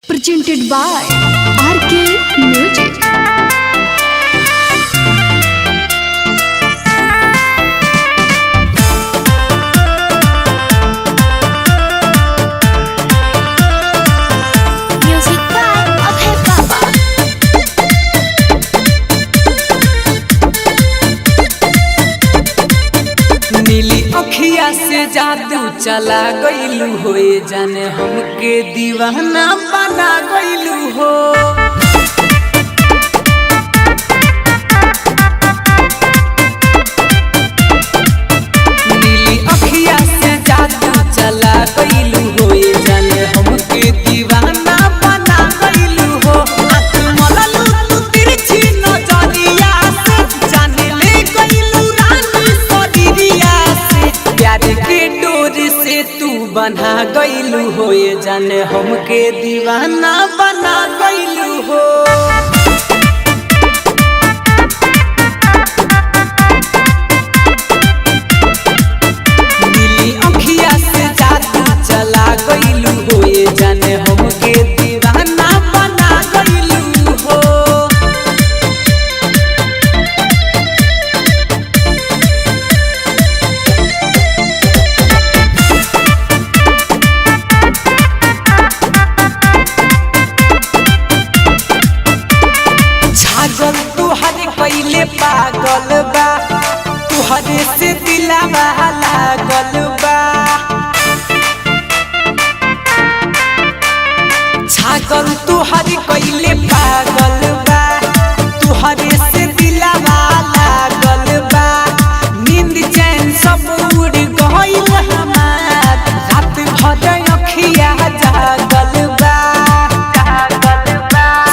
presented by RK Music. Music by Abhay Baba. नीली अखिया से जादू चला गइलू हो, ये जाने हमके दीवाना बना गइलू हो। नीली अखिया से जादू चला गइलू हो, ये जाने हमके दीवाना बना गइलू हो। आँख मललू तू तिरछी नजरिया से, जाने ले गइलू रानी सदिरिया से। प्यार के डोर से तू बना गइलू हो, ये जाने हमके दीवाना बना गइलू हो। नीली अखिया से जादू चला गइलू हो, ये जाने हमके दीवाना बना गइलू हो। छागल तुहरे पहिले पागल बा, तुहरे से दिलवा लागल बा। छागल तुहरे पहिले पागल बा, तुहरे से दिलवा लागल बा। नींद चैन सब उड़ गइल हमार, रात भर अखिया जागल बा।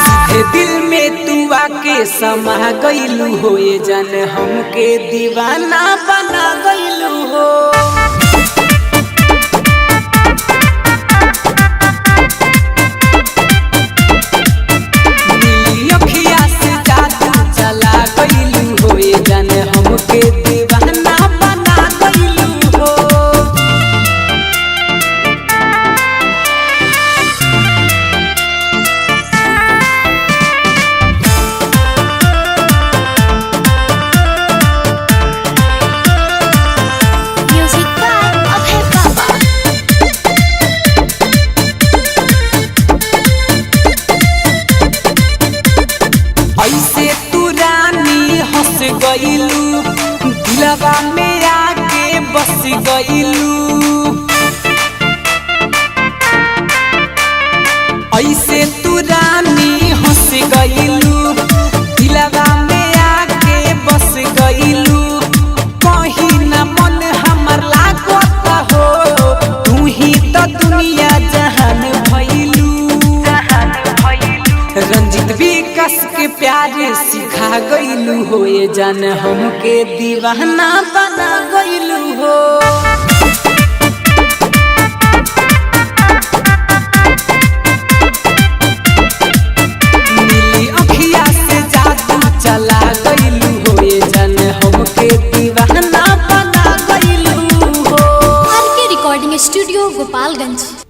सीधे दिल में तू आके समा गइलू हो, ये जाने हमके दीवाना बना गइलू हो। नीली अखिया से जादू चला गइलू हो, ये जाने हमके दीवाना बना गइलू हो। Music by Abhay Baba. ऐसे तू रानी हंस गइलू, दिलवा में आके बस गइलू। ऐसे तू रानी हंस गइलू, दिलवा में आके बस गइलू। कहीं न मन हमर लागत हो, तू ही तो दुनिया जहान भइलू। रंजित विकास के प्यार सिखा गइलू हो, ये जान हमके दीवाना बना गइलू हो। नीली अखिया से जादू चला गइलू हो, ये जान हमके दीवाना बना गइलू हो। RK Recording Studio, Gopalganj.